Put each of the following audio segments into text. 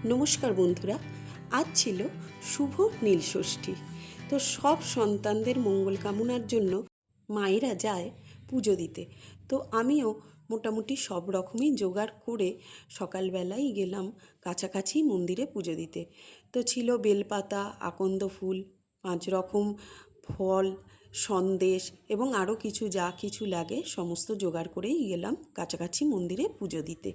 নমস্কার বন্ধুরা, আজ ছিল শুভ নীলষষ্ঠী। তো সব সন্তানদের মঙ্গল কামনার জন্য মায়েরা যায় পুজো দিতে। তো আমিও মোটামুটি সব রকমই জোগাড় করে সকালবেলাই গেলাম কাছাকাছি মন্দিরে পুজো দিতে। তো ছিল বেলপাতা, আকন্দ ফুল, 5 রকম ফল, সন্দেশ এবং আরও কিছু যা কিছু লাগে সমস্ত জোগাড় করেই গেলাম কাছাকাছি মন্দিরে পুজো দিতে।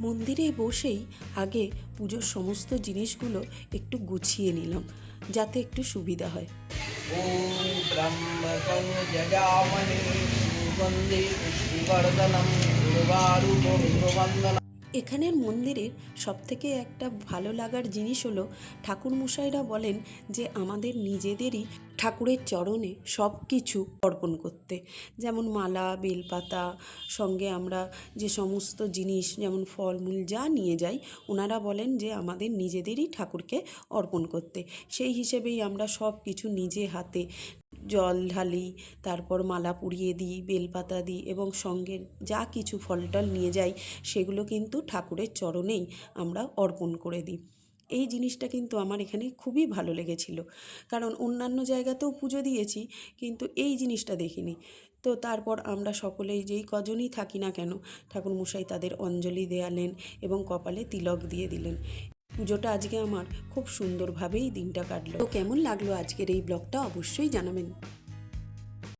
মন্দিরে বসেই আগে পুজোর সমস্ত জিনিসগুলো একটু গুছিয়ে নিলাম, যাতে একটু সুবিধা হয়। এখানের মন্দিরের সবথেকে একটা ভালো লাগার জিনিস হলো ঠাকুরমশাইরা বলেন যে আমাদের নিজেদেরই ঠাকুরের চরণে সব কিছু অর্পণ করতে, যেমন মালা, বেলপাতা, সঙ্গে আমরা যে সমস্ত জিনিস যেমন ফলমূল যা নিয়ে যাই, ওনারা বলেন যে আমাদের নিজেদেরই ঠাকুরকে অর্পণ করতে। সেই হিসেবেই আমরা সব কিছু নিজে হাতে জল ঢালি, তারপর মালা পুড়িয়ে দিই, বেলপাতা দিই এবং সঙ্গে যা কিছু ফলটল নিয়ে যাই সেগুলো কিন্তু ঠাকুরের চরণেই আমরা অর্পণ করে দিই। এই জিনিসটা কিন্তু আমার এখানে খুবই ভালো লেগেছিল, কারণ অন্যান্য জায়গাতেও পুজো দিয়েছি কিন্তু এই জিনিসটা দেখিনি। তো তারপর আমরা সকলেই যেই কজনই থাকি না কেন, ঠাকুরমশাই তাদের অঞ্জলি দেয়ালেন এবং কপালে তিলক দিয়ে দিলেন। পুজোটা আজকে আমার খুব সুন্দরভাবেই দিনটা কাটলো। তো কেমন লাগলো আজকের এই ব্লগটা অবশ্যই জানাবেন।